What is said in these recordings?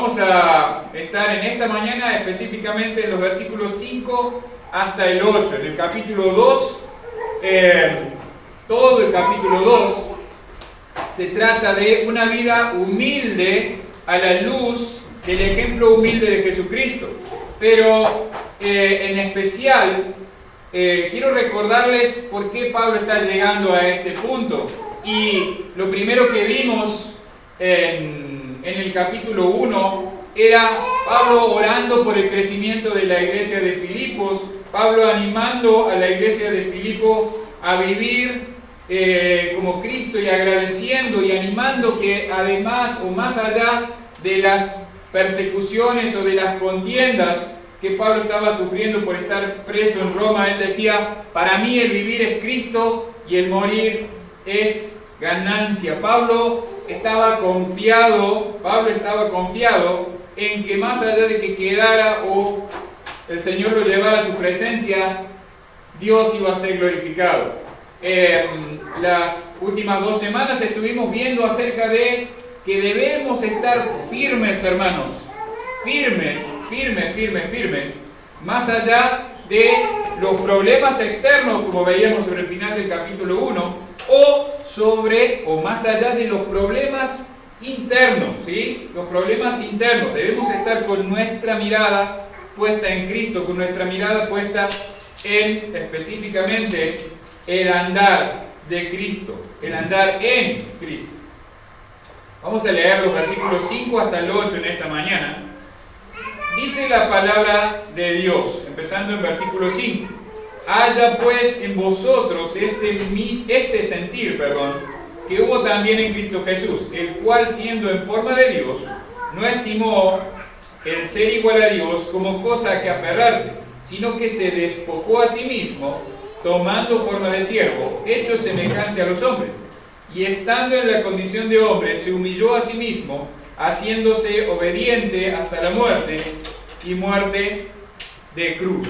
Vamos a estar en esta mañana específicamente en los versículos 5 hasta el 8. En el capítulo 2, todo el capítulo 2 se trata de una vida humilde a la luz del ejemplo humilde de Jesucristo. Pero en especial quiero recordarles por qué Pablo está llegando a este punto. Y lo primero que vimos en el capítulo 1 era Pablo orando por el crecimiento de la iglesia de Filipos, Pablo animando a la iglesia de Filipos a vivir como Cristo y agradeciendo y animando que además o más allá de las persecuciones o de las contiendas que Pablo estaba sufriendo por estar preso en Roma, él decía: para mí el vivir es Cristo y el morir es ganancia. Pablo estaba confiado en que más allá de que quedara o el Señor lo llevara a su presencia, Dios iba a ser glorificado. Las últimas 2 semanas estuvimos viendo acerca de que debemos estar firmes, hermanos, firmes, más allá de los problemas externos, como veíamos sobre el final del capítulo 1, o más allá de los problemas internos, ¿sí? Los problemas internos. Debemos estar con nuestra mirada puesta en Cristo, con nuestra mirada puesta en, específicamente, el andar de Cristo, el andar en Cristo. Vamos a leer los versículos 5 hasta el 8 en esta mañana. Dice la palabra de Dios, empezando en versículo 5. Haya pues en vosotros este sentir, que hubo también en Cristo Jesús, el cual siendo en forma de Dios, no estimó el ser igual a Dios como cosa a que aferrarse, sino que se despojó a sí mismo, tomando forma de siervo, hecho semejante a los hombres, y estando en la condición de hombre, se humilló a sí mismo, haciéndose obediente hasta la muerte, y muerte de cruz.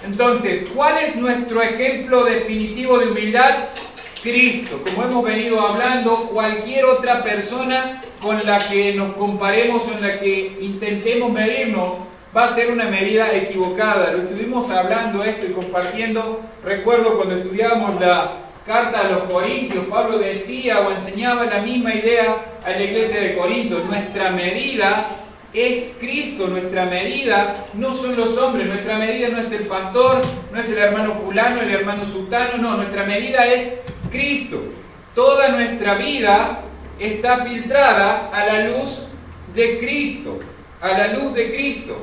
Entonces, ¿cuál es nuestro ejemplo definitivo de humildad? Cristo. Como hemos venido hablando, cualquier otra persona con la que nos comparemos o en la que intentemos medirnos va a ser una medida equivocada. Lo estuvimos hablando esto y compartiendo. Recuerdo cuando estudiábamos la carta a los Corintios, Pablo decía o enseñaba la misma idea a la iglesia de Corinto. Nuestra medida es Cristo, nuestra medida no son los hombres, nuestra medida no es el pastor, no es el hermano fulano, el hermano sultano, no, nuestra medida es Cristo. Toda nuestra vida está filtrada a la luz de Cristo, a la luz de Cristo.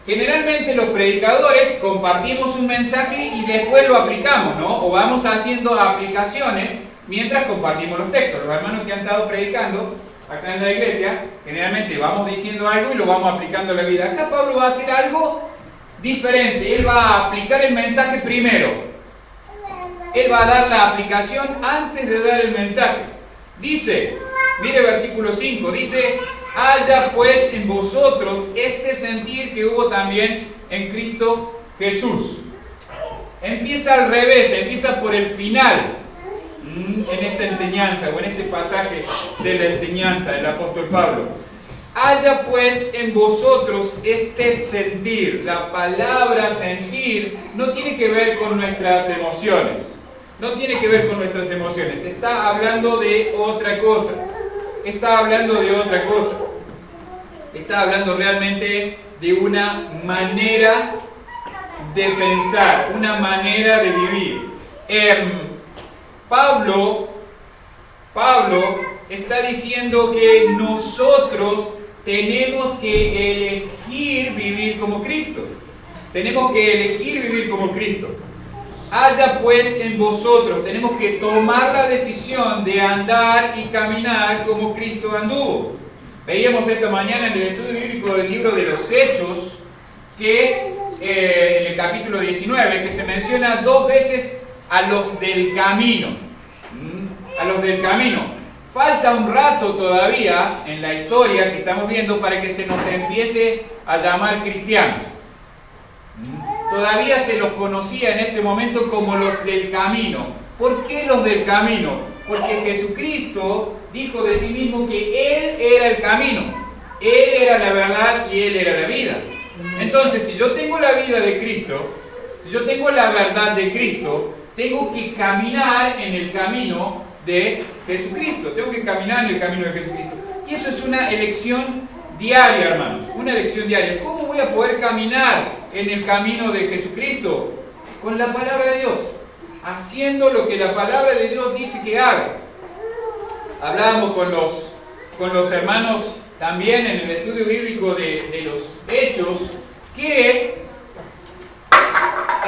Generalmente los predicadores compartimos un mensaje y después lo aplicamos, ¿no? O vamos haciendo aplicaciones mientras compartimos los textos. Los hermanos que han estado predicando acá en la iglesia, generalmente vamos diciendo algo y lo vamos aplicando a la vida. Acá Pablo va a hacer algo diferente. Él va a aplicar el mensaje primero. Él va a dar la aplicación antes de dar el mensaje. Dice, mire versículo 5, dice: haya pues en vosotros este sentir que hubo también en Cristo Jesús. Empieza al revés, empieza por el final en esta enseñanza o en este pasaje de la enseñanza del apóstol Pablo. Haya pues en vosotros este sentir. La palabra sentir no tiene que ver con nuestras emociones. No tiene que ver con nuestras emociones. Está hablando de otra cosa. Está hablando de otra cosa. Está hablando realmente de una manera de pensar, una manera de vivir. Pablo está diciendo que nosotros tenemos que elegir vivir como Cristo. Tenemos que elegir vivir como Cristo. Haya pues en vosotros, tenemos que tomar la decisión de andar y caminar como Cristo anduvo. Veíamos esta mañana en el estudio bíblico del libro de los Hechos, que en el capítulo 19, que se menciona 2 veces a los del camino. A los del camino. Falta un rato todavía en la historia que estamos viendo para que se nos empiece a llamar cristianos. Todavía se los conocía en este momento como los del camino. ¿Por qué los del camino? Porque Jesucristo dijo de sí mismo que Él era el camino, Él era la verdad y Él era la vida. Entonces, si yo tengo la vida de Cristo, si yo tengo la verdad de Cristo, tengo que caminar en el camino de Jesucristo. Tengo que caminar en el camino de Jesucristo. Y eso es una elección diaria, hermanos. Una elección diaria. ¿Cómo voy a poder caminar en el camino de Jesucristo? Con la palabra de Dios. Haciendo lo que la palabra de Dios dice que haga. Hablábamos con los hermanos también en el estudio bíblico de los Hechos, que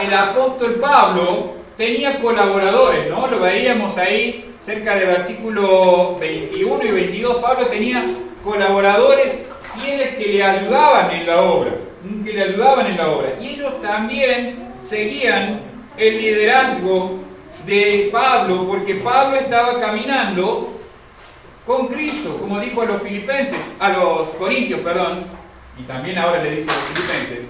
el apóstol Pablo tenía colaboradores, ¿no? Lo veíamos ahí cerca de versículo 21 y 22. Pablo tenía colaboradores fieles que le ayudaban en la obra, y ellos también seguían el liderazgo de Pablo, porque Pablo estaba caminando con Cristo, como dijo a los corintios, y también ahora le dice a los filipenses.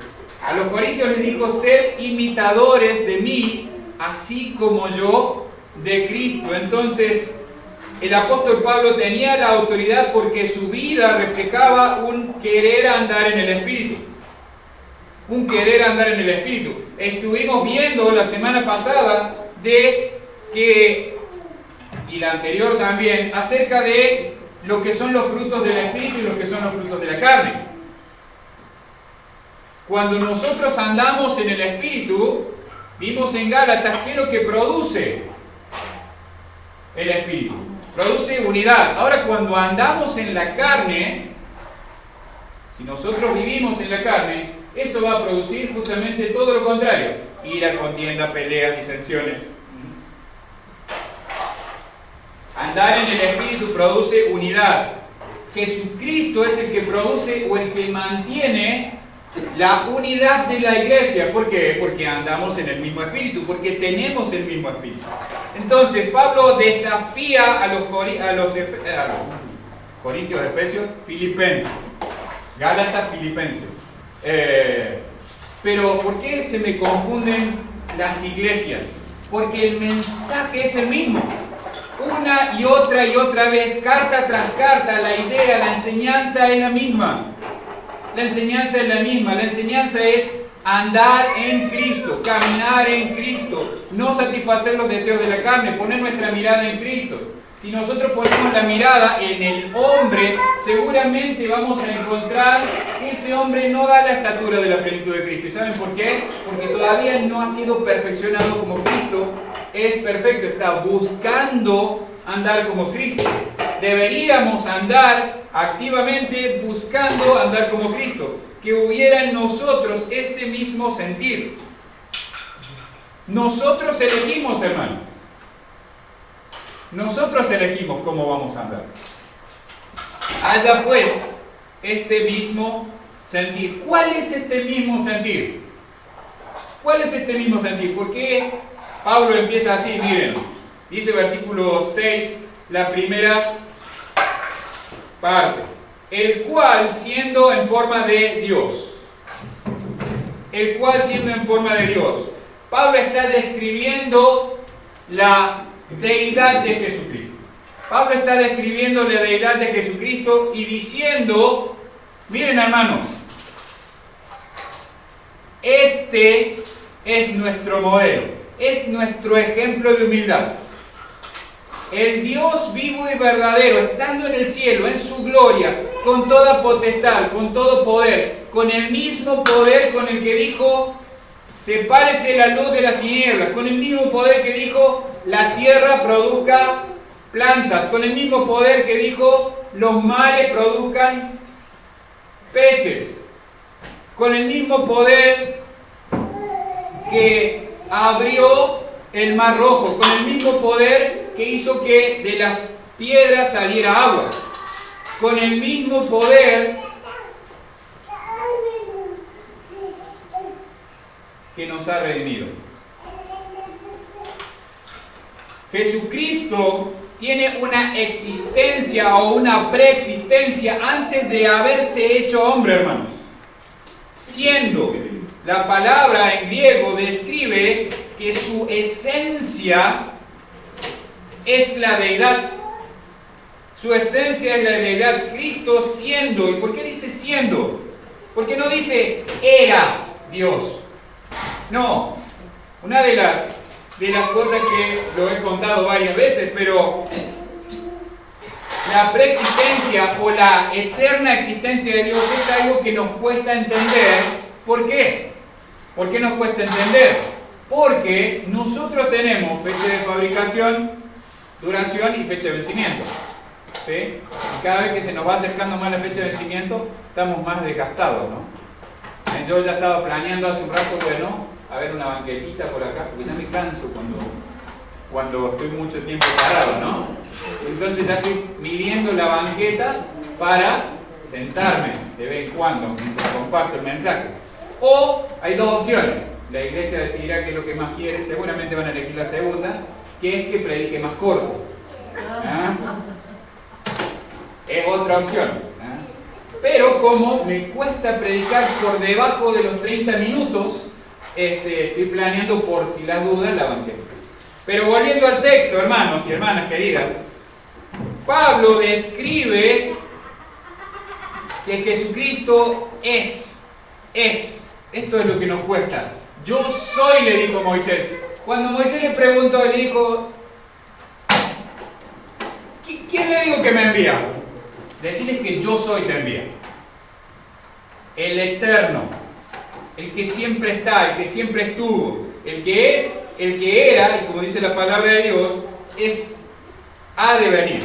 A los corintios les dijo: sed imitadores de mí, así como yo de Cristo. Entonces, el apóstol Pablo tenía la autoridad porque su vida reflejaba un querer andar en el Espíritu. Un querer andar en el Espíritu. Estuvimos viendo la semana pasada y la anterior también, acerca de lo que son los frutos del Espíritu y lo que son los frutos de la carne. Cuando nosotros andamos en el Espíritu, vimos en Gálatas qué es lo que produce el Espíritu. Produce unidad. Ahora, cuando andamos en la carne, si nosotros vivimos en la carne, eso va a producir justamente todo lo contrario: ira, contienda, peleas, disensiones. Andar en el Espíritu produce unidad. Jesucristo es el que produce o el que mantiene la unidad de la iglesia. ¿Por qué? Porque andamos en el mismo Espíritu, porque tenemos el mismo Espíritu. Entonces, Pablo desafía a los Corintios, Efesios, Filipenses, Gálatas, Filipenses. Pero, ¿por qué se me confunden las iglesias? Porque el mensaje es el mismo. Una y otra vez, carta tras carta, la idea, la enseñanza es la misma. La enseñanza es la misma. La enseñanza es andar en Cristo, caminar en Cristo, no satisfacer los deseos de la carne, poner nuestra mirada en Cristo. Si nosotros ponemos la mirada en el hombre, seguramente vamos a encontrar que ese hombre no da la estatura de la plenitud de Cristo. ¿Y saben por qué? Porque todavía no ha sido perfeccionado como Cristo es perfecto, está buscando andar como Cristo. Deberíamos andar activamente buscando andar como Cristo, que hubiera en nosotros este mismo sentir. Nosotros elegimos, hermanos. Nosotros elegimos cómo vamos a andar. Haya pues este mismo sentir. ¿Cuál es este mismo sentir? ¿Cuál es este mismo sentir? Porque Pablo empieza así, miren. Dice versículo 6, la primera parte. El cual siendo en forma de Dios. El cual siendo en forma de Dios. Pablo está describiendo la deidad de Jesucristo. Pablo está describiendo la deidad de Jesucristo y diciendo, miren hermanos, este es nuestro modelo, es nuestro ejemplo de humildad. El Dios vivo y verdadero, estando en el cielo, en su gloria, con toda potestad, con todo poder, con el mismo poder con el que dijo, sepárese la luz de las tinieblas, con el mismo poder que dijo, la tierra produzca plantas, con el mismo poder que dijo, los mares produzcan peces, con el mismo poder que abrió el mar rojo, con el mismo poder que hizo que de las piedras saliera agua, con el mismo poder que nos ha redimido. Jesucristo tiene una existencia o una preexistencia antes de haberse hecho hombre, hermanos. Siendo, la palabra en griego describe que su esencia es la deidad. Su esencia es la deidad. Cristo siendo. ¿Y por qué dice siendo? Porque no dice era Dios. No. Una de las cosas que lo he contado varias veces, pero la preexistencia o la eterna existencia de Dios es algo que nos cuesta entender. ¿Por qué? ¿Por qué nos cuesta entender? Porque nosotros tenemos fecha de fabricación, duración y fecha de vencimiento. ¿Sí? Y cada vez que se nos va acercando más la fecha de vencimiento, estamos más desgastados, ¿no? Yo ya estaba planeando hace un rato, bueno, a ver una banquetita por acá, porque ya me canso cuando estoy mucho tiempo parado, ¿no? Entonces ya estoy midiendo la banqueta para sentarme de vez en cuando mientras comparto el mensaje. O hay dos opciones. La iglesia decidirá qué es lo que más quiere, seguramente van a elegir la segunda, que es que predique más corto. ¿Ah? Es otra opción. ¿Ah? Pero como me cuesta predicar por debajo de los 30 minutos, estoy planeando por si las dudas la banqueta. Pero volviendo al texto, hermanos y hermanas queridas, Pablo describe que Jesucristo es. Esto es lo que nos cuesta. Yo soy, le dijo Moisés. Cuando Moisés le preguntó, le dijo, ¿quién le digo que me envía? Decirles que yo soy te envía. El eterno, el que siempre está, el que siempre estuvo, el que es, el que era, y como dice la palabra de Dios, ha de venir.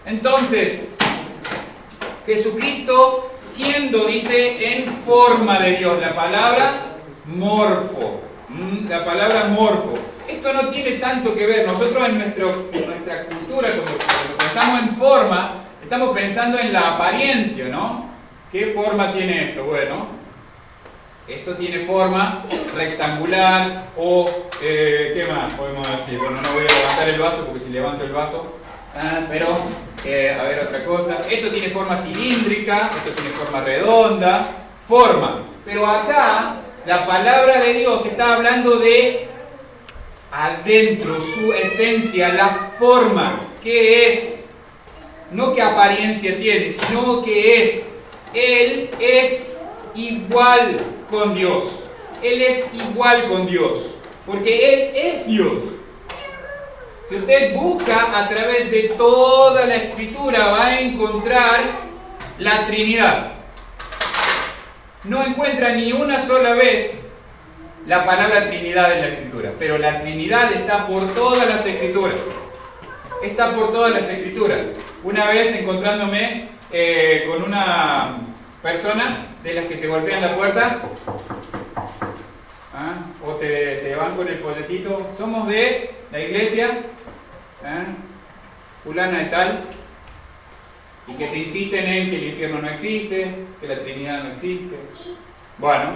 Entonces, Jesucristo siendo, dice, en forma de Dios, la palabra morfo. La palabra morfo. Esto no tiene tanto que ver. Nosotros en nuestra cultura, cuando pensamos en forma, estamos pensando en la apariencia, ¿no? ¿Qué forma tiene esto? Bueno, esto tiene forma rectangular o, ¿qué más podemos decir? Bueno, no voy a levantar el vaso porque si levanto el vaso, pero, a ver otra cosa. Esto tiene forma cilíndrica, esto tiene forma redonda, forma. Pero acá, la palabra de Dios está hablando de adentro, su esencia, la forma, ¿qué es? No qué apariencia tiene, sino que es. Él es igual con Dios. Él es igual con Dios, porque Él es Dios. Si usted busca a través de toda la Escritura, va a encontrar la Trinidad. No encuentra ni una sola vez la palabra Trinidad en la Escritura, pero la Trinidad está por todas las Escrituras. Está por todas las Escrituras. Una vez encontrándome con una persona de las que te golpean la puerta, o te van con el folletito, somos de la iglesia fulana de tal, y que te insisten en que el infierno no existe, que la Trinidad no existe. Bueno,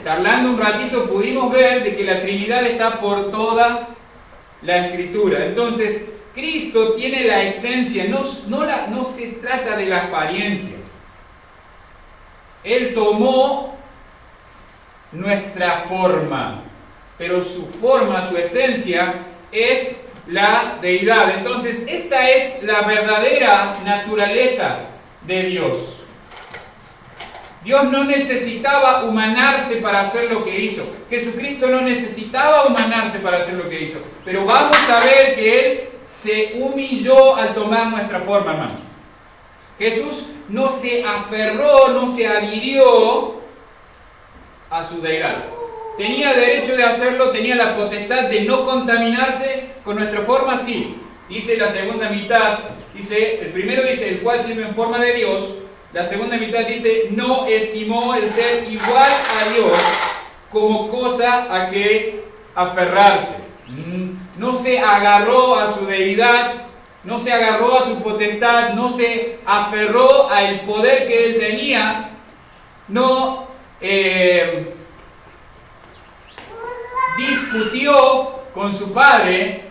charlando un ratito pudimos ver de que la Trinidad está por toda la Escritura. Entonces, Cristo tiene la esencia, no se trata de la apariencia. Él tomó nuestra forma, pero su forma, su esencia es la deidad. Entonces, esta es la verdadera naturaleza de Dios. Dios no necesitaba humanarse para hacer lo que hizo. Jesucristo no necesitaba humanarse para hacer lo que hizo. Pero vamos a ver que Él se humilló al tomar nuestra forma, hermanos. Jesús no se aferró, no se adhirió a su deidad. Tenía derecho de hacerlo, tenía la potestad de no contaminarse con nuestra forma, sí. Dice la segunda mitad, el primero dice, el cual sirve en forma de Dios. La segunda mitad dice, no estimó el ser igual a Dios como cosa a que aferrarse. No se agarró a su deidad, no se agarró a su potestad, no se aferró al poder que él tenía, no discutió con su padre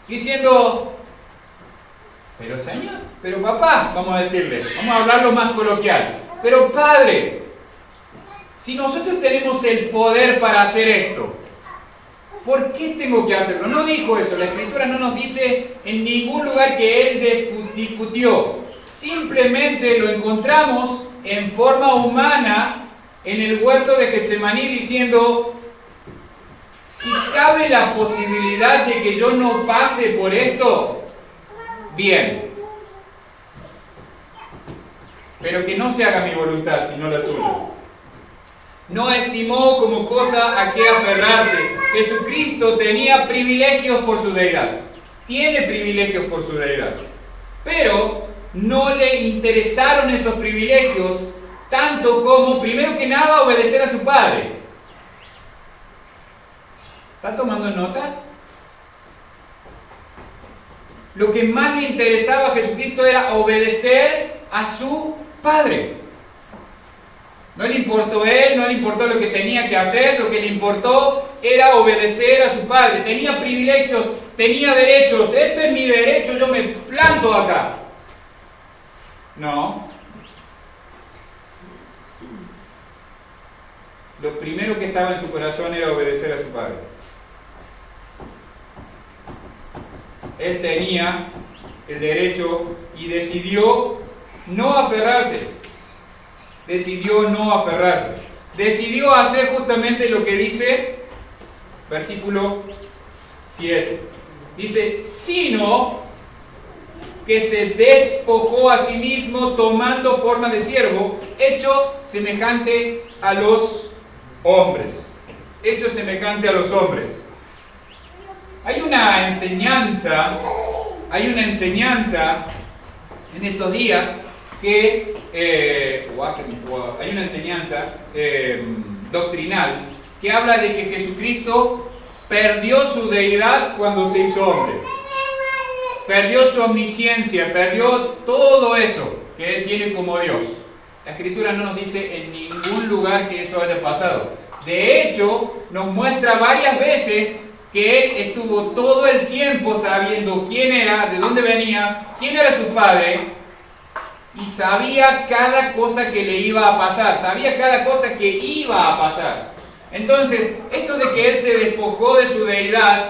diciendo, pero Señor, pero papá, vamos a decirle, vamos a hablarlo más coloquial, pero padre, si nosotros tenemos el poder para hacer esto, ¿Por qué tengo que hacerlo? No dijo eso. La Escritura no nos dice en ningún lugar que él discutió. Simplemente lo encontramos en forma humana en el huerto de Getsemaní diciendo: si cabe la posibilidad de que yo no pase por esto, bien. Pero que no se haga mi voluntad, sino la tuya. No estimó como cosa a qué aferrarse. Jesucristo tenía privilegios por su deidad. Tiene privilegios por su deidad. Pero no le interesaron esos privilegios tanto como, primero que nada, obedecer a su Padre. ¿Está tomando nota? Lo que más le interesaba a Jesucristo era obedecer a su Padre. No le importó él, no le importó lo que tenía que hacer, lo que le importó era obedecer a su Padre. Tenía privilegios, tenía derechos. Este es mi derecho, yo me planto acá. No. Lo primero que estaba en su corazón era obedecer a su Padre. Él tenía el derecho y decidió no aferrarse. Decidió no aferrarse. Decidió hacer justamente lo que dice versículo 7. Dice: sino que se despojó a sí mismo tomando forma de siervo, hecho semejante a los hombres. Hecho semejante a los hombres. Hay una enseñanza en estos días que hay una enseñanza doctrinal que habla de que Jesucristo perdió su deidad cuando se hizo hombre. Perdió su omnisciencia, perdió todo eso que Él tiene como Dios. La Escritura no nos dice en ningún lugar que eso haya pasado. De hecho, nos muestra varias veces que Él estuvo todo el tiempo sabiendo quién era, de dónde venía, quién era su Padre, y sabía cada cosa que le iba a pasar, sabía cada cosa que iba a pasar. Entonces, esto de que Él se despojó de su deidad,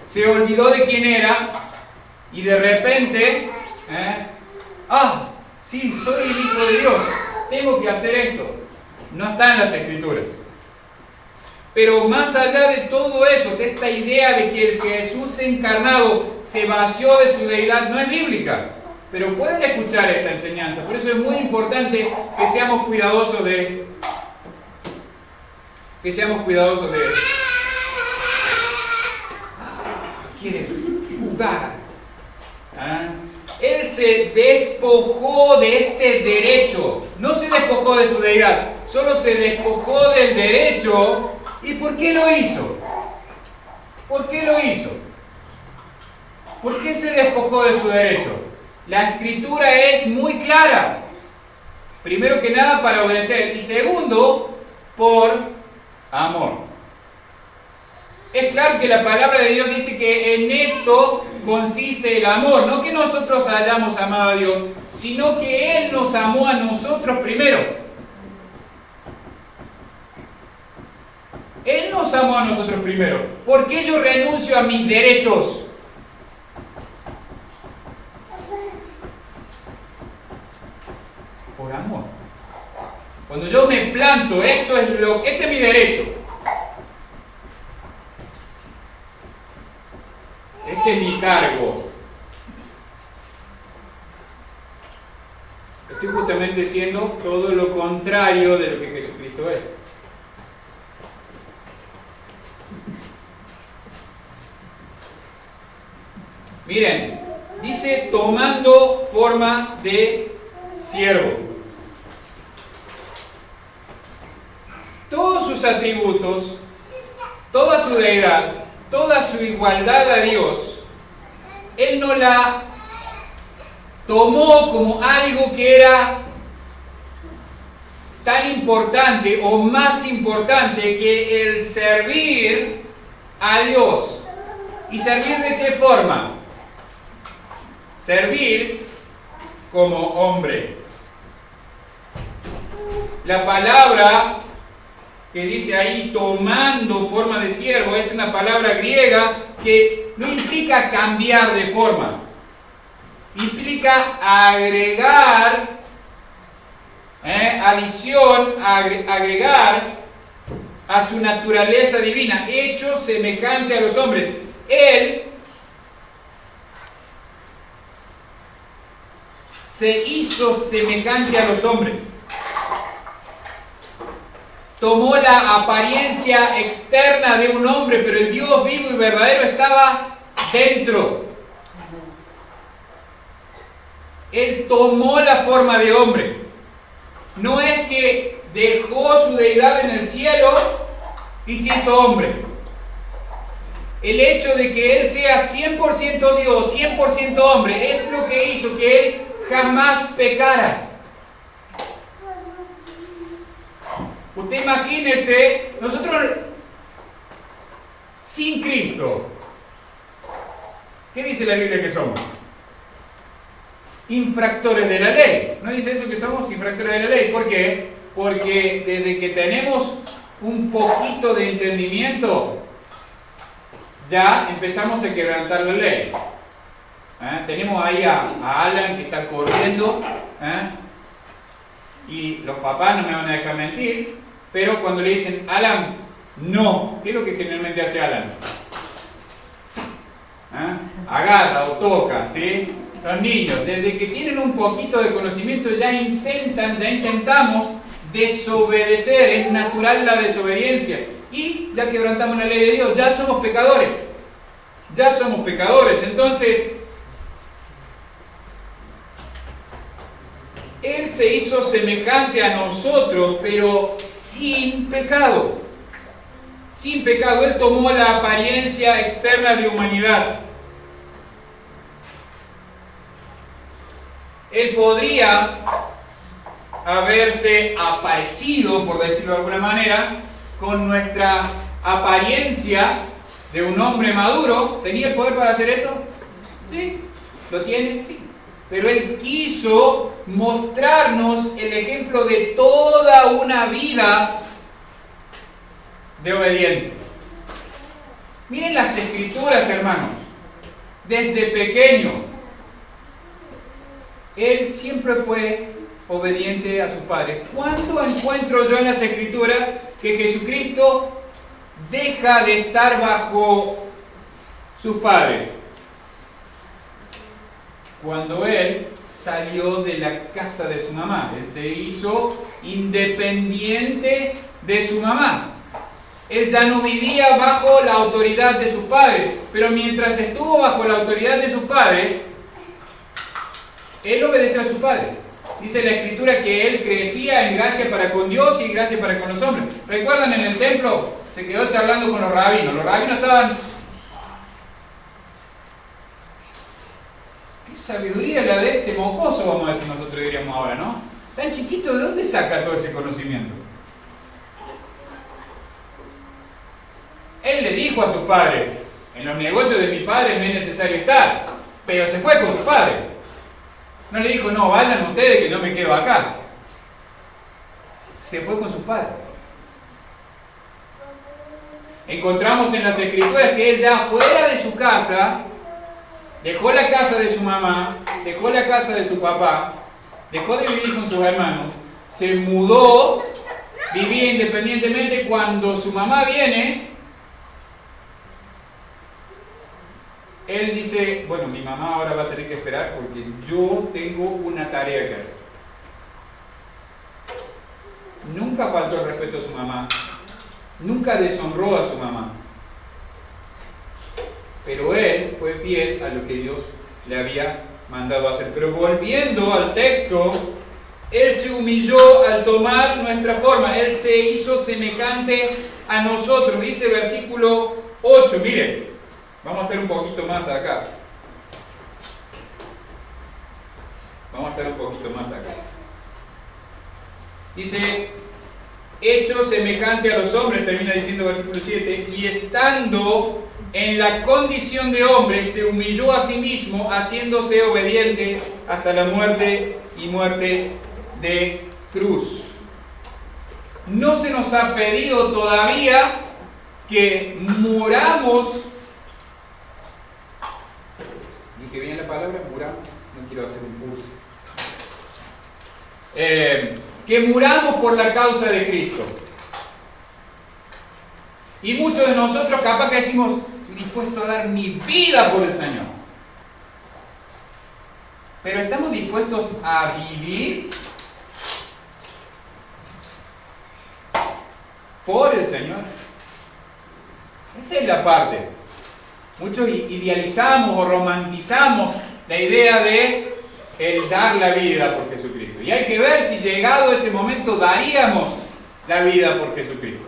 se olvidó de quién era, y de repente, sí, soy el Hijo de Dios, tengo que hacer esto. No está en las Escrituras. Pero más allá de todo eso, esta idea de que el Jesús encarnado se vació de su deidad no es bíblica. Pero pueden escuchar esta enseñanza. Por eso es muy importante que seamos cuidadosos de... quiere jugar. Él se despojó de este derecho. No se despojó de su deidad, solo se despojó del derecho. ¿Y por qué lo hizo? ¿Por qué lo hizo? ¿Por qué se despojó de su derecho? La Escritura es muy clara. Primero que nada, para obedecer. Y segundo, por amor. Es claro que la palabra de Dios dice que en esto consiste el amor. No que nosotros hayamos amado a Dios, sino que Él nos amó a nosotros primero. Él nos amó a nosotros primero. ¿Por qué yo renuncio a mis derechos? Por amor. Cuando yo me planto, este es mi derecho. Este es mi cargo. Estoy justamente siendo todo lo contrario de lo que Jesucristo es. Miren, dice tomando forma de siervo. Todos sus atributos, toda su deidad, toda su igualdad a Dios, Él no la tomó como algo que era tan importante o más importante que el servir a Dios. ¿Y servir de qué forma? Servir como hombre. La palabra que dice ahí tomando forma de siervo, es una palabra griega que no implica cambiar de forma, implica agregar, adición, agregar a su naturaleza divina, hecho semejante a los hombres. Él se hizo semejante a los hombres. Tomó la apariencia externa de un hombre, pero el Dios vivo y verdadero estaba dentro. Él tomó la forma de hombre. No es que dejó su deidad en el cielo y se hizo hombre. El hecho de que Él sea 100% Dios, 100% hombre, es lo que hizo que Él jamás pecara. Usted imagínese, nosotros sin Cristo, ¿qué dice la Biblia que somos? Infractores de la ley. ¿No dice eso que somos infractores de la ley? ¿Por qué? Porque desde que tenemos un poquito de entendimiento, ya empezamos a quebrantar la ley. Tenemos ahí a Alan que está corriendo, y los papás no me van a dejar mentir, pero cuando le dicen Alan, no, ¿qué es lo que generalmente hace Alan? Agarra o toca, ¿sí? Los niños, desde que tienen un poquito de conocimiento, ya intentamos desobedecer, es natural la desobediencia, y ya quebrantamos la ley de Dios, ya somos pecadores, entonces Él se hizo semejante a nosotros, pero sin pecado. Sin pecado. Él tomó la apariencia externa de humanidad. Él podría haberse aparecido, por decirlo de alguna manera, con nuestra apariencia de un hombre maduro. ¿Tenía el poder para hacer eso? Sí. ¿Lo tiene? Sí. Pero Él quiso mostrarnos el ejemplo de toda una vida de obediencia. Miren las Escrituras, hermanos. Desde pequeño, Él siempre fue obediente a sus padres. ¿Cuándo encuentro yo en las Escrituras que Jesucristo deja de estar bajo sus padres? Cuando Él salió de la casa de su mamá. Él se hizo independiente de su mamá. Él ya no vivía bajo la autoridad de sus padres, pero mientras estuvo bajo la autoridad de sus padres, Él obedeció a sus padres. Dice la Escritura que Él crecía en gracia para con Dios y en gracia para con los hombres. ¿Recuerdan en el templo? Se quedó charlando con los rabinos. Los rabinos estaban... ¿Qué sabiduría la de este mocoso, vamos a decir nosotros, diríamos ahora, ¿no? Tan chiquito, ¿de dónde saca todo ese conocimiento? Él le dijo a sus padres, en los negocios de mi padre me es necesario estar, pero se fue con sus padres. No le dijo, no, vayan ustedes que yo me quedo acá. Se fue con sus padres. Encontramos en las Escrituras que él ya fuera de su casa, dejó la casa de su mamá, dejó la casa de su papá, dejó de vivir con sus hermanos, se mudó, vivía independientemente. Cuando su mamá viene, él dice, bueno, mi mamá ahora va a tener que esperar porque yo tengo una tarea que hacer. Nunca faltó el respeto a su mamá, nunca deshonró a su mamá, pero él fue fiel a lo que Dios le había mandado hacer. Pero volviendo al texto, Él se humilló al tomar nuestra forma, Él se hizo semejante a nosotros. Dice versículo 8, miren, vamos a estar un poquito más acá. Dice, hecho semejante a los hombres, termina diciendo versículo 7, y estando en la condición de hombre, se humilló a sí mismo, haciéndose obediente hasta la muerte y muerte de cruz. no se nos ha pedido todavía que muramos. ¿Dije bien la palabra? Muramos. No quiero hacer un furcio. Que muramos por la causa de Cristo. Y muchos de nosotros capaz que decimos, estoy dispuesto a dar mi vida por el Señor. Pero ¿estamos dispuestos a vivir por el Señor? Esa es la parte. Muchos idealizamos o romantizamos la idea de el dar la vida por Jesucristo. Y hay que ver si llegado ese momento daríamos la vida por Jesucristo.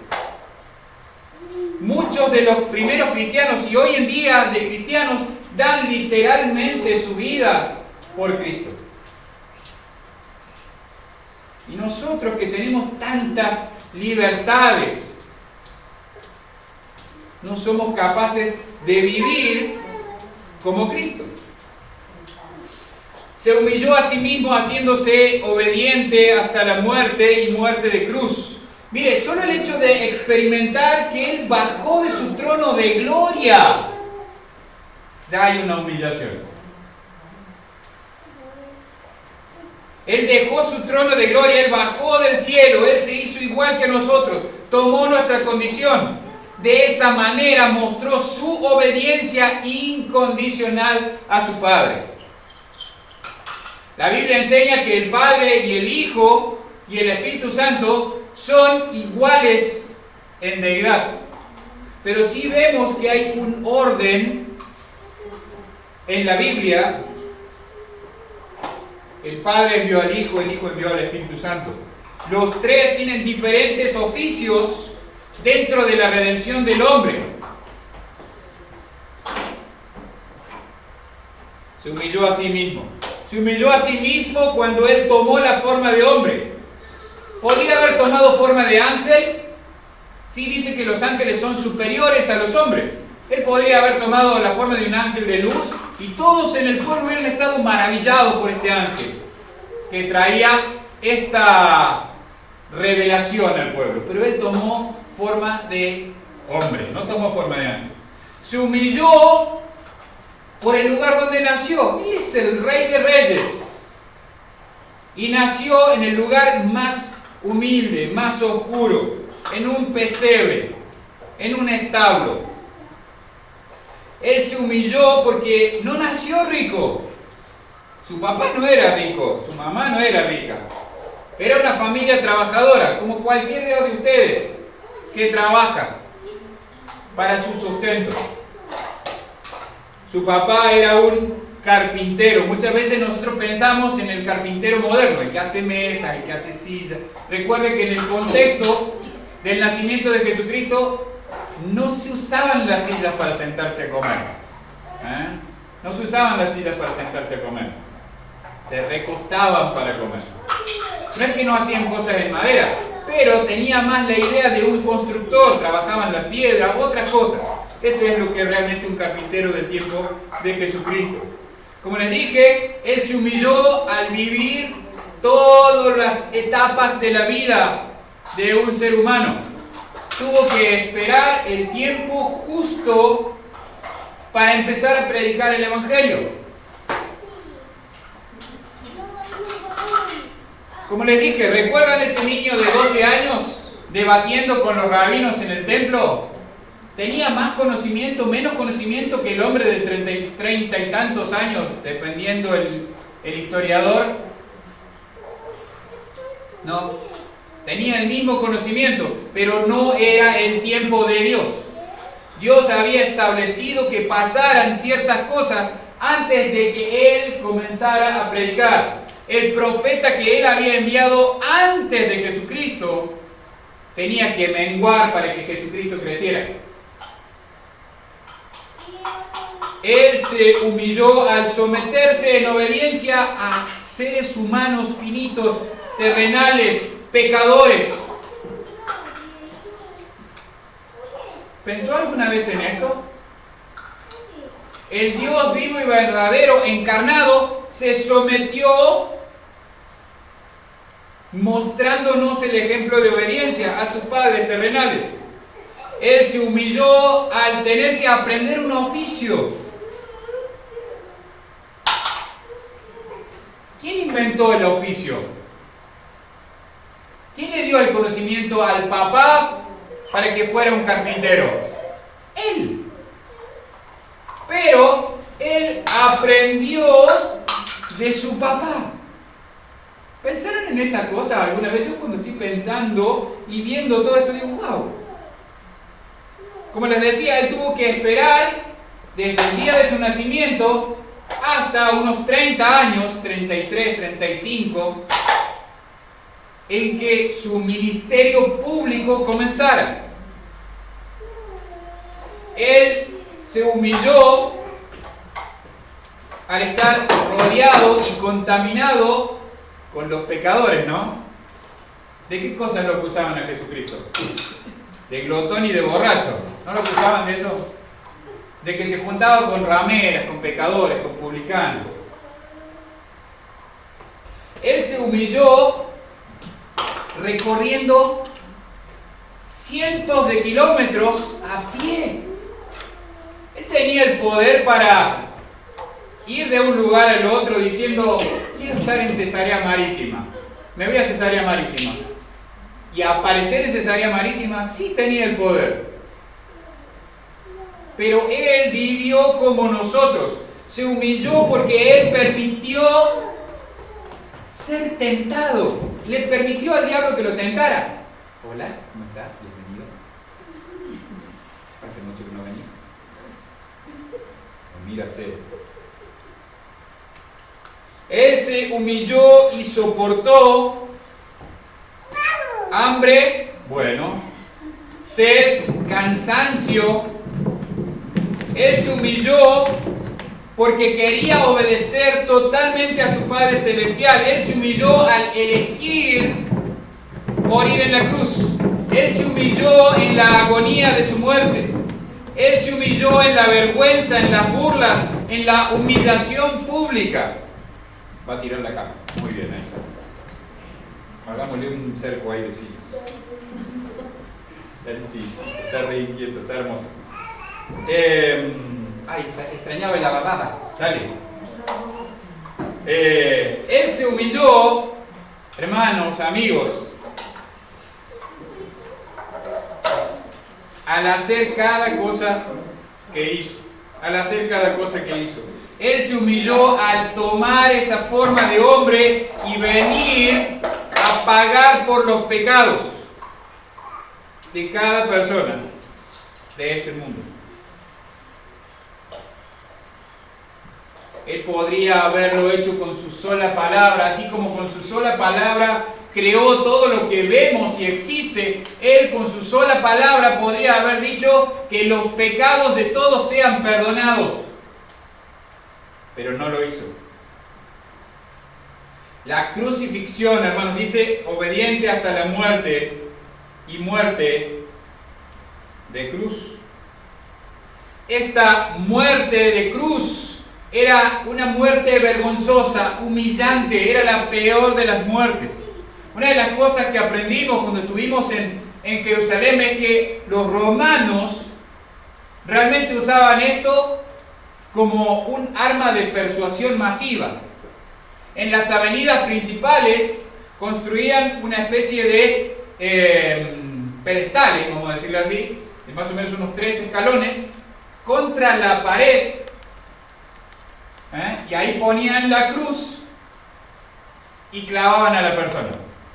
Muchos de los primeros cristianos y hoy en día de cristianos dan literalmente su vida por Cristo. Y nosotros que tenemos tantas libertades, no somos capaces de vivir como Cristo. Se humilló a sí mismo haciéndose obediente hasta la muerte y muerte de cruz. Mire, solo el hecho de experimentar que Él bajó de su trono de gloria, ya hay una humillación. Él dejó su trono de gloria, Él bajó del cielo, Él se hizo igual que nosotros, tomó nuestra condición. De esta manera mostró su obediencia incondicional a su Padre. La Biblia enseña que el Padre y el Hijo y el Espíritu Santo son iguales en deidad. Pero sí vemos que hay un orden en la Biblia. El Padre envió al Hijo, el Hijo envió al Espíritu Santo. Los tres tienen diferentes oficios dentro de la redención del hombre. Se humilló a sí mismo. Se humilló a sí mismo cuando Él tomó la forma de hombre. ¿Podría haber tomado forma de ángel? Sí, dice que los ángeles son superiores a los hombres. Él podría haber tomado la forma de un ángel de luz y todos en el pueblo hubieran estado maravillados por este ángel que traía esta revelación al pueblo. Pero Él tomó forma de hombre, no tomó forma de ángel. Se humilló por el lugar donde nació. Él es el Rey de Reyes. Y nació en el lugar más humilde, más oscuro, en un pesebre, en un establo. Él se humilló porque no nació rico. Su papá no era rico, su mamá no era rica. Era una familia trabajadora, como cualquiera de ustedes que trabaja para su sustento. Su papá era un carpintero. Muchas veces nosotros pensamos en el carpintero moderno, el que hace mesas, el que hace sillas. Recuerde que en el contexto del nacimiento de Jesucristo no se usaban las sillas para sentarse a comer. No se usaban las sillas para sentarse a comer. Se recostaban para comer. No es que no hacían cosas en madera, pero tenía más la idea de un constructor. Trabajaban la piedra, otras cosas. Eso es lo que realmente un carpintero del tiempo de Jesucristo. Como les dije, Él se humilló al vivir todas las etapas de la vida de un ser humano. Tuvo que esperar el tiempo justo para empezar a predicar el Evangelio. Como les dije, ¿recuerdan ese niño de 12 años debatiendo con los rabinos en el templo? Tenía más conocimiento, menos conocimiento que el hombre de 30 y tantos años, dependiendo el historiador. No, tenía el mismo conocimiento, pero no era el tiempo de Dios. Dios había establecido que pasaran ciertas cosas antes de que Él comenzara a predicar. El profeta que Él había enviado antes de Jesucristo tenía que menguar para que Jesucristo creciera. Él se humilló al someterse en obediencia a seres humanos finitos, terrenales, pecadores. ¿Pensó alguna vez en esto? El Dios vivo y verdadero, encarnado, se sometió mostrándonos el ejemplo de obediencia a sus padres terrenales. Él se humilló al tener que aprender un oficio. ¿Quién inventó el oficio? ¿Quién le dio el conocimiento al papá para que fuera un carpintero? Él. Pero él aprendió de su papá. ¿Pensaron en esta cosa alguna vez? Yo cuando estoy pensando y viendo todo esto digo, wow. Como les decía, él tuvo que esperar desde el día de su nacimiento hasta unos 30 años, 33, 35, en que su ministerio público comenzara. Él se humilló al estar rodeado y contaminado con los pecadores, ¿no? ¿De qué cosas lo acusaban a Jesucristo? De glotón y de borracho. ¿No lo acusaban de eso? De que se juntaba con rameras, con pecadores, con publicanos. Él se humilló recorriendo cientos de kilómetros a pie. Él tenía el poder para ir de un lugar al otro diciendo, quiero estar en Cesarea Marítima, me voy a Cesarea Marítima. Y aparecer en Cesarea Marítima sí tenía el poder. Pero él vivió como nosotros. Se humilló porque él permitió ser tentado. Le permitió al diablo que lo tentara. Hola, ¿cómo estás? Bienvenido. Hace mucho que no venís. Mírase. Él se humilló y soportó hambre, bueno, sed, cansancio. Él se humilló porque quería obedecer totalmente a su Padre Celestial. Él se humilló al elegir morir en la cruz. Él se humilló en la agonía de su muerte. Él se humilló en la vergüenza, en las burlas, en la humillación pública. Va a tirar la cama. Muy bien, ahí está. Hagámosle un cerco ahí de sillas. Está re inquieto, está hermoso. Extrañaba la babada. Dale. Él se humilló, hermanos, amigos, al hacer cada cosa que hizo. Él se humilló al tomar esa forma de hombre y venir a pagar por los pecados de cada persona de este mundo. Él podría haberlo hecho con su sola palabra, así como con su sola palabra creó todo lo que vemos y existe. Él con su sola palabra podría haber dicho que los pecados de todos sean perdonados. Pero no lo hizo. La crucifixión, hermanos, dice obediente hasta la muerte y muerte de cruz. Esta muerte de cruz era una muerte vergonzosa, humillante, era la peor de las muertes. Una de las cosas que aprendimos cuando estuvimos en Jerusalén es que los romanos realmente usaban esto como un arma de persuasión masiva. En las avenidas principales construían una especie de pedestales, vamos a decirlo así, de más o menos unos 3 escalones, contra la pared, y ahí ponían la cruz y clavaban a la persona,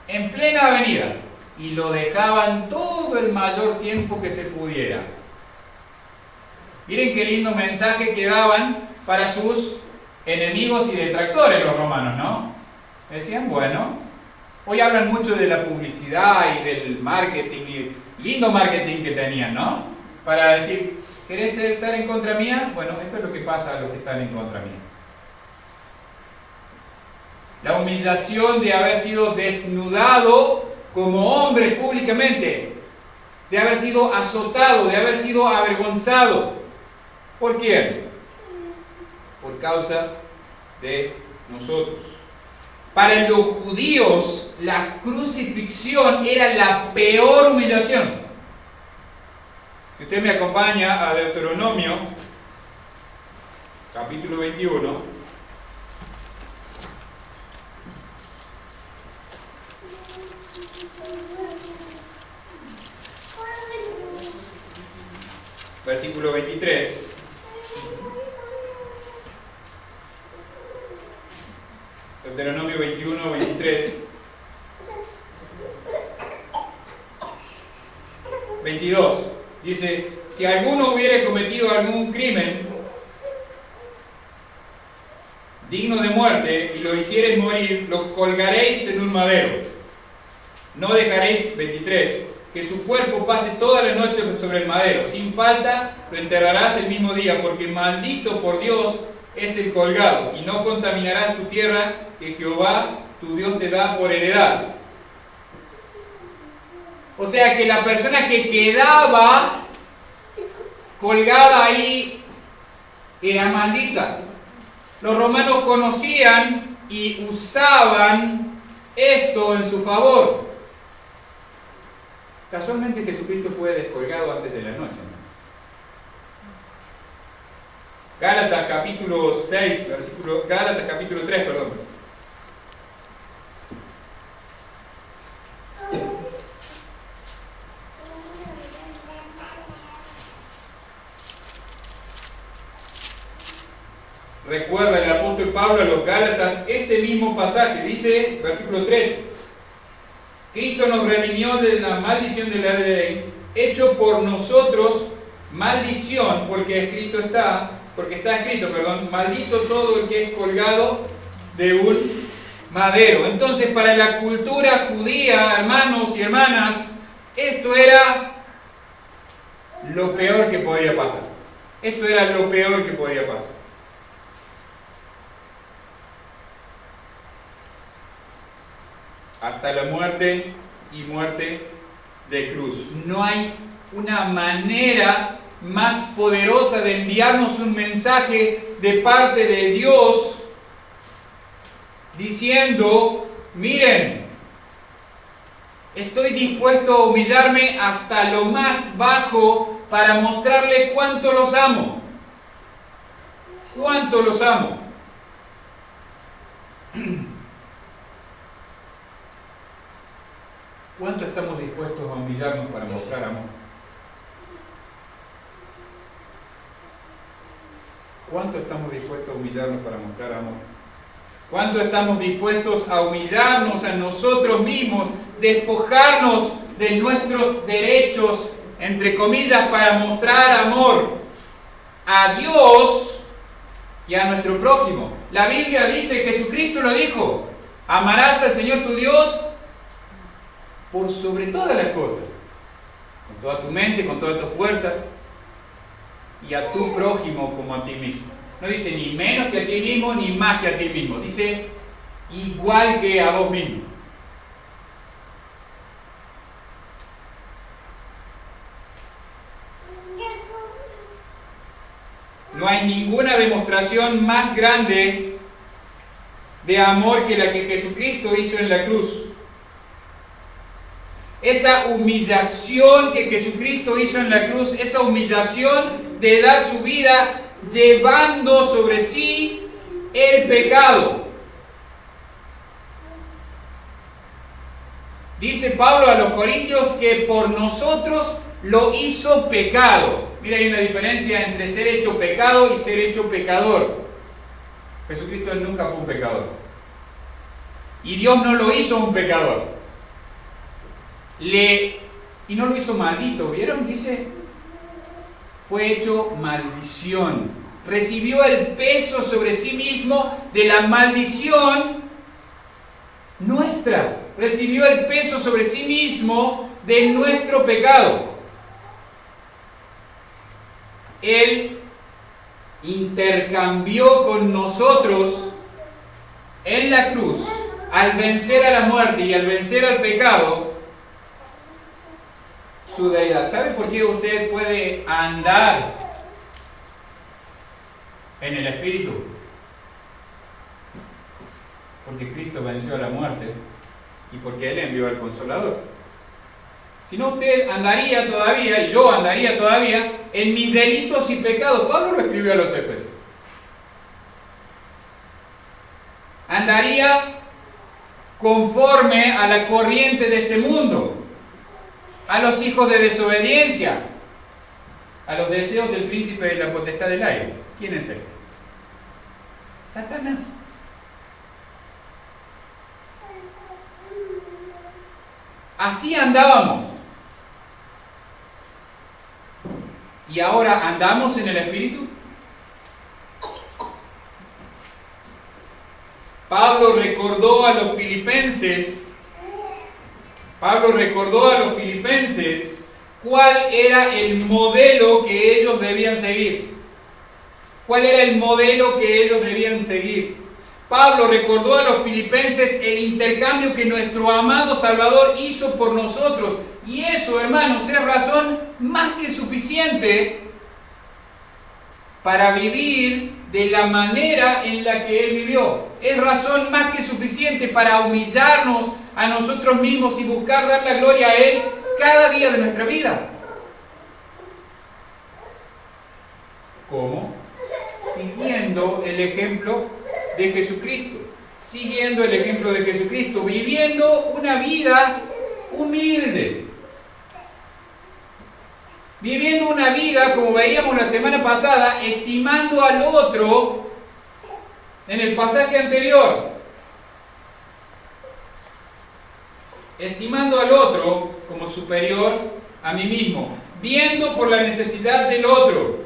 en plena avenida, y lo dejaban todo el mayor tiempo que se pudiera. Miren qué lindo mensaje que daban para sus enemigos y detractores los romanos, ¿no? Decían, bueno, hoy hablan mucho de la publicidad y del marketing, y lindo marketing que tenían, ¿no? Para decir, ¿querés estar en contra mía? Bueno, esto es lo que pasa a los que están en contra mía. La humillación de haber sido desnudado como hombre públicamente, de haber sido azotado, de haber sido avergonzado. ¿Por quién? Por causa de nosotros. Para los judíos, la crucifixión era la peor humillación. Si usted me acompaña a Deuteronomio, capítulo 21, versículo 23. Deuteronomio 21, 23. 22. Dice, si alguno hubiere cometido algún crimen digno de muerte y lo hiciereis morir, lo colgaréis en un madero. No dejaréis, 23, que su cuerpo pase toda la noche sobre el madero. Sin falta lo enterrarás el mismo día, porque maldito por Dios es el colgado, y no contaminarás tu tierra que Jehová tu Dios te da por heredad. O sea que la persona que quedaba colgada ahí era maldita. Los romanos conocían y usaban esto en su favor. Casualmente Jesucristo fue descolgado antes de la noche, ¿no? Gálatas capítulo 6, Gálatas capítulo 3, perdón. Recuerda el apóstol Pablo a los Gálatas este mismo pasaje, dice, versículo 3, Cristo nos redimió de la maldición de la ley, hecho por nosotros maldición, porque está escrito, maldito todo el que es colgado de un madero. Entonces, para la cultura judía, hermanos y hermanas, esto era lo peor que podía pasar. Esto era lo peor que podía pasar. Hasta la muerte y muerte de cruz. No hay una manera más poderosa de enviarnos un mensaje de parte de Dios diciendo, miren, estoy dispuesto a humillarme hasta lo más bajo para mostrarle cuánto los amo. Cuánto los amo. ¿Cuánto estamos dispuestos a humillarnos para mostrar amor? ¿Cuánto estamos dispuestos a humillarnos para mostrar amor? ¿Cuánto estamos dispuestos a humillarnos a nosotros mismos, despojarnos de nuestros derechos, entre comillas, para mostrar amor a Dios y a nuestro prójimo? La Biblia dice, Jesucristo lo dijo, amarás al Señor tu Dios por sobre todas las cosas, con toda tu mente, con todas tus fuerzas, y a tu prójimo como a ti mismo. No dice ni menos que a ti mismo, ni más que a ti mismo. Dice igual que a vos mismo. No hay ninguna demostración más grande de amor que la que Jesucristo hizo en la cruz. Esa humillación que Jesucristo hizo en la cruz, esa humillación de dar su vida llevando sobre sí el pecado. Dice Pablo a los Corintios que por nosotros lo hizo pecado. Mira, hay una diferencia entre ser hecho pecado y ser hecho pecador. Jesucristo nunca fue un pecador. Y Dios no lo hizo un pecador. Y no lo hizo maldito, ¿vieron? Dice, fue hecho maldición. Recibió el peso sobre sí mismo de la maldición nuestra. Recibió el peso sobre sí mismo de nuestro pecado. Él intercambió con nosotros en la cruz, al vencer a la muerte y al vencer al pecado, su deidad. ¿Sabe por qué usted puede andar en el Espíritu? porque Cristo venció a la muerte y porque Él envió al Consolador. Si no, usted andaría todavía, y yo andaría todavía, en mis delitos y pecados. Pablo lo escribió a los Efesios. Andaría conforme a la corriente de este mundo, a los hijos de desobediencia, a los deseos del príncipe de la potestad del aire. ¿Quién es él? Satanás. Así andábamos. ¿Y ahora andamos en el Espíritu? Pablo recordó a los filipenses cuál era el modelo que ellos debían seguir. ¿Cuál era el modelo que ellos debían seguir? Pablo recordó a los filipenses el intercambio que nuestro amado Salvador hizo por nosotros. Y eso, hermanos, es razón más que suficiente para vivir de la manera en la que Él vivió. Es razón más que suficiente para humillarnos a nosotros mismos y buscar dar la gloria a Él cada día de nuestra vida. ¿Cómo? Siguiendo el ejemplo de Jesucristo. Siguiendo el ejemplo de Jesucristo. Viviendo una vida humilde. Viviendo una vida, como veíamos la semana pasada, estimando al otro en el pasaje anterior. Estimando al otro como superior a mí mismo. Viendo por la necesidad del otro.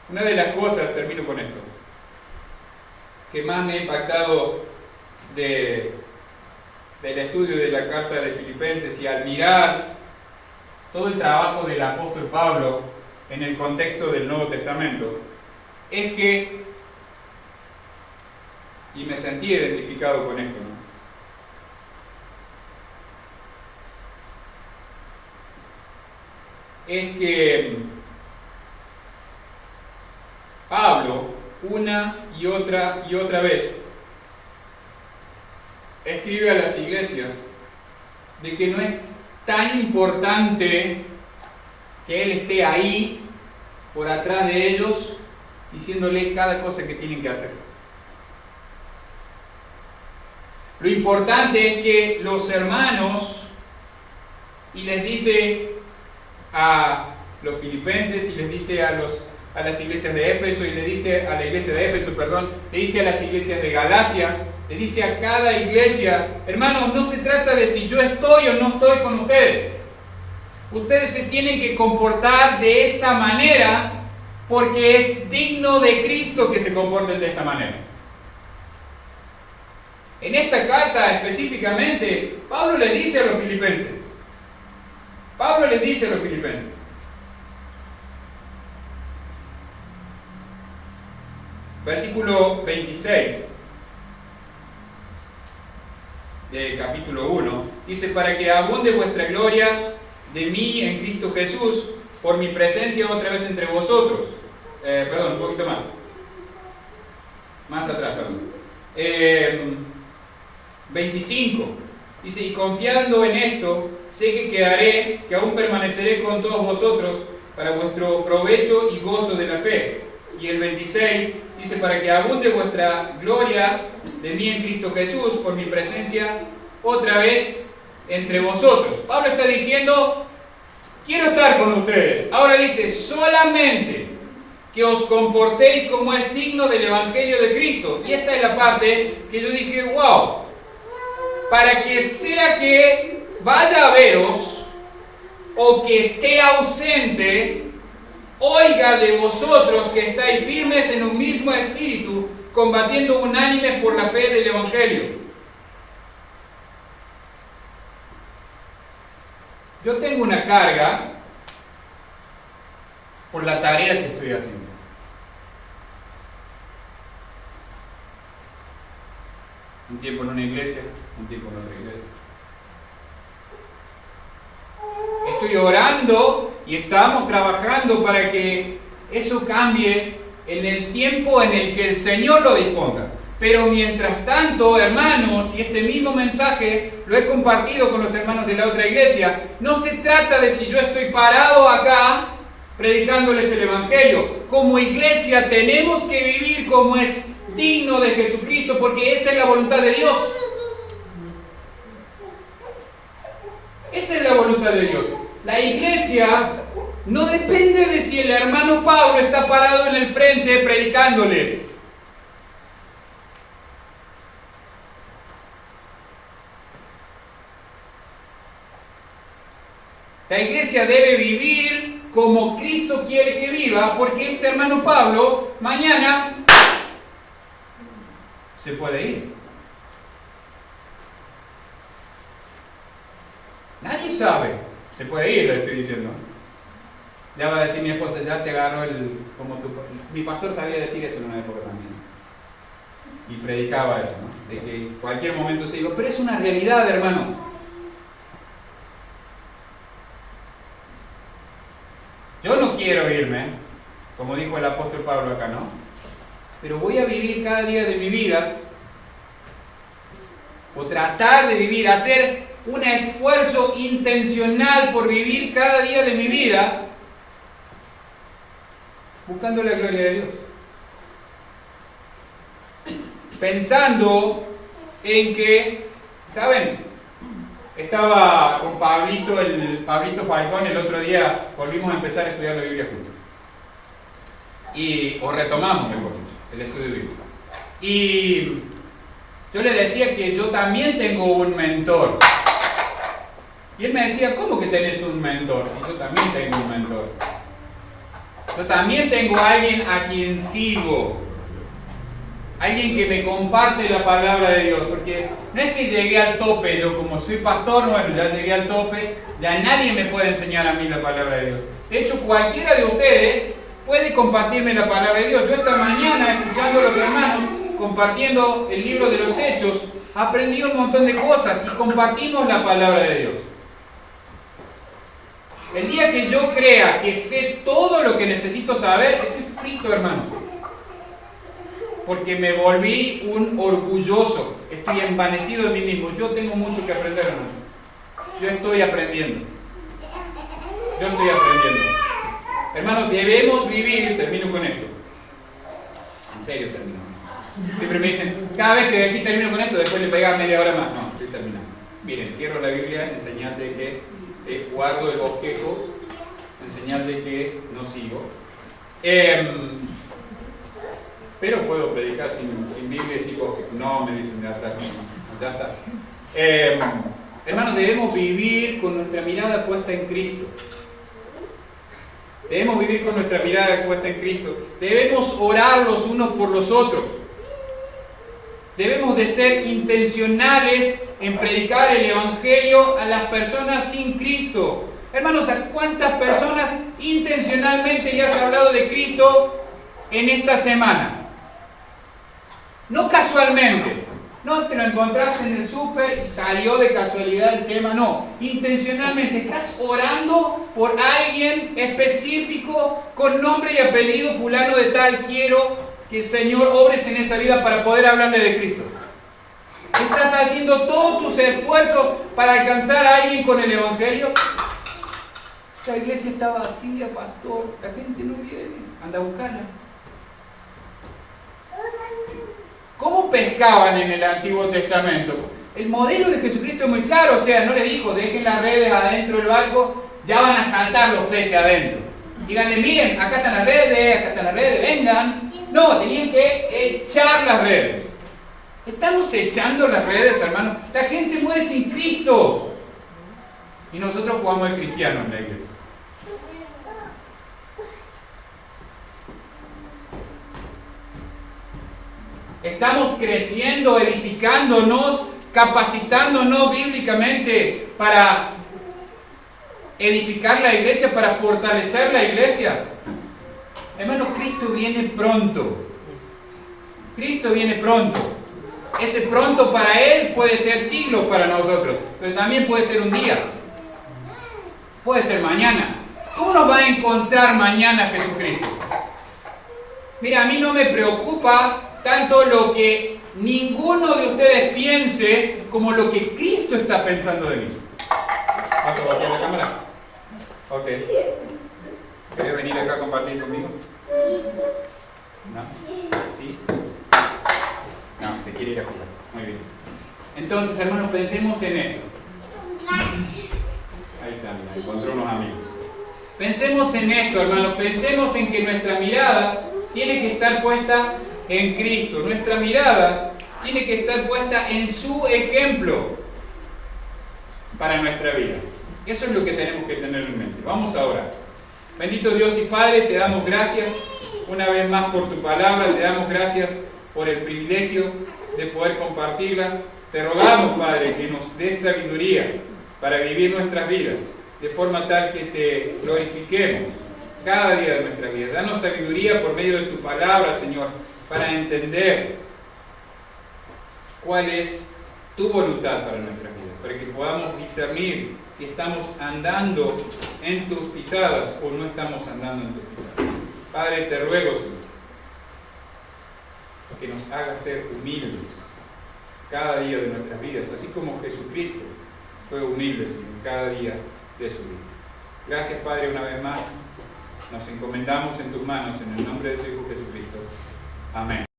Una de las cosas, termino con esto, que más me ha impactado del estudio de la carta de Filipenses y al mirar todo el trabajo del apóstol Pablo en el contexto del Nuevo Testamento, es que, y me sentí identificado con esto, ¿no? Es que Pablo, una y otra vez, escribe a las iglesias de que no es tan importante que Él esté ahí, por atrás de ellos, diciéndoles cada cosa que tienen que hacer. Lo importante es que los hermanos, y les dice a los filipenses, y les dice a las iglesias de Éfeso, y le dice a la iglesia de Éfeso, le dice a las iglesias de Galacia, le dice a cada iglesia, hermanos, no se trata de si yo estoy o no estoy con ustedes. Ustedes se tienen que comportar de esta manera porque es digno de Cristo que se comporten de esta manera. En esta carta específicamente, Pablo les dice a los filipenses, versículo 26 del capítulo 1, dice: para que abunde vuestra gloria de mí en Cristo Jesús, por mi presencia otra vez entre vosotros. Un poquito más atrás, 25, dice: y confiando en esto, sé que quedaré, que aún permaneceré con todos vosotros para vuestro provecho y gozo de la fe. Y el 26 dice: para que abunde vuestra gloria de mí en Cristo Jesús, por mi presencia otra vez entre vosotros. Pablo está diciendo: quiero estar con ustedes. Ahora dice: solamente que os comportéis como es digno del Evangelio de Cristo. Y esta es la parte que yo dije: wow, para que sea que vaya a veros o que esté ausente, oiga de vosotros que estáis firmes en un mismo espíritu, combatiendo unánimes por la fe del Evangelio. Yo tengo una carga por la tarea que estoy haciendo. Un tiempo en una iglesia, un tiempo en otra iglesia. Estoy orando y estamos trabajando para que eso cambie en el tiempo en el que el Señor lo disponga. Pero mientras tanto, hermanos, y este mismo mensaje lo he compartido con los hermanos de la otra iglesia, no se trata de si yo estoy parado acá predicándoles el Evangelio. Como iglesia tenemos que vivir como es digno de Jesucristo, porque esa es la voluntad de Dios. Esa es la voluntad de Dios. La iglesia no depende de si el hermano Pablo está parado en el frente predicándoles. La iglesia debe vivir como Cristo quiere que viva, porque este hermano Pablo mañana se puede ir. Nadie sabe. Se puede ir, le estoy diciendo. Ya va a decir mi esposa, ya te agarró como tu... Mi pastor sabía decir eso en una época también. Y predicaba eso, ¿no? De que en cualquier momento se iba. Pero es una realidad, hermanos. Yo no quiero irme, como dijo el apóstol Pablo acá, ¿no? Pero voy a vivir cada día de mi vida, o tratar de vivir, hacer un esfuerzo intencional por vivir cada día de mi vida, buscando la gloria de Dios. Pensando en que, ¿saben? Estaba con Pablito, el Pablito Falcón, el otro día volvimos a empezar a estudiar la Biblia juntos. O retomamos, mejor dicho, el estudio bíblico. Y yo le decía que yo también tengo un mentor. Y él me decía, ¿cómo que tenés un mentor? Si yo también tengo un mentor. Yo también tengo a alguien a quien sigo. Alguien que me comparte la palabra de Dios, porque no es que llegué al tope, yo como soy pastor, bueno, ya llegué al tope, ya nadie me puede enseñar a mí la palabra de Dios. De hecho, cualquiera de ustedes puede compartirme la palabra de Dios. Yo esta mañana, escuchando a los hermanos, compartiendo el libro de los Hechos, aprendí un montón de cosas y compartimos la palabra de Dios. El día que yo crea que sé todo lo que necesito saber, estoy frito, hermanos. Porque me volví un orgulloso, estoy envanecido de mí mismo. Yo tengo mucho que aprender, hermano. Yo estoy aprendiendo. Hermanos, debemos vivir, termino con esto. En serio termino. Siempre me dicen, cada vez que decís termino con esto, después le pegas media hora más. No, estoy terminando. Miren, cierro la Biblia en señal de que guardo el bosquejo, en señal de que no sigo. Pero puedo predicar sin Biblia y sin bosquejo. No, me dicen de atrás. No, ya está. Hermanos, debemos vivir con nuestra mirada puesta en Cristo. Debemos vivir con nuestra mirada puesta en Cristo. Debemos orar los unos por los otros. Debemos de ser intencionales en predicar el Evangelio a las personas sin Cristo. Hermanos, ¿a cuántas personas intencionalmente le has hablado de Cristo en esta semana? No casualmente. No te lo encontraste en el súper y salió de casualidad el tema, no. Intencionalmente estás orando por alguien específico con nombre y apellido, fulano de tal. Quiero que el Señor obres en esa vida para poder hablarle de Cristo. Estás haciendo todos tus esfuerzos para alcanzar a alguien con el Evangelio. La iglesia está vacía, pastor. La gente no viene. Anda a buscarla. ¿Cómo pescaban en el Antiguo Testamento? El modelo de Jesucristo es muy claro, o sea, no le dijo, dejen las redes adentro del barco, ya van a saltar los peces adentro. Díganle, miren, acá están las redes, vengan. No, tenían que echar las redes. Estamos echando las redes, hermanos. La gente muere sin Cristo. Y nosotros jugamos de cristianos en la iglesia. Estamos creciendo, edificándonos, capacitándonos bíblicamente para edificar la iglesia, para fortalecer la iglesia. Hermano, Cristo viene pronto. Cristo viene pronto. Ese pronto para Él puede ser siglos para nosotros, pero también puede ser un día. Puede ser mañana. ¿Cómo nos va a encontrar mañana Jesucristo? Mira, a mí no me preocupa tanto lo que ninguno de ustedes piense como lo que Cristo está pensando de mí. ¿Vas a voltear la cámara? Ok. ¿Querés venir acá a compartir conmigo? ¿No? ¿Sí? No, se quiere ir a jugar. Muy bien. Entonces, hermanos, pensemos en esto. Ahí está, mira, encontró unos amigos. Pensemos en esto, hermanos. Pensemos en que nuestra mirada tiene que estar puesta en Cristo. Nuestra mirada tiene que estar puesta en su ejemplo para nuestra vida. Eso es lo que tenemos que tener en mente. Vamos a orar. Bendito Dios y Padre, te damos gracias una vez más por tu palabra. Te damos gracias por el privilegio de poder compartirla. Te rogamos, Padre, que nos des sabiduría para vivir nuestras vidas de forma tal que te glorifiquemos cada día de nuestra vida. Danos sabiduría por medio de tu palabra, Señor, para entender cuál es tu voluntad para nuestras vidas, para que podamos discernir si estamos andando en tus pisadas o no estamos andando en tus pisadas. Padre, te ruego, Señor, que nos hagas ser humildes cada día de nuestras vidas, así como Jesucristo fue humilde, Señor, cada día de su vida. Gracias, Padre, una vez más. Nos encomendamos en tus manos, en el nombre de tu Hijo Jesucristo. Amén.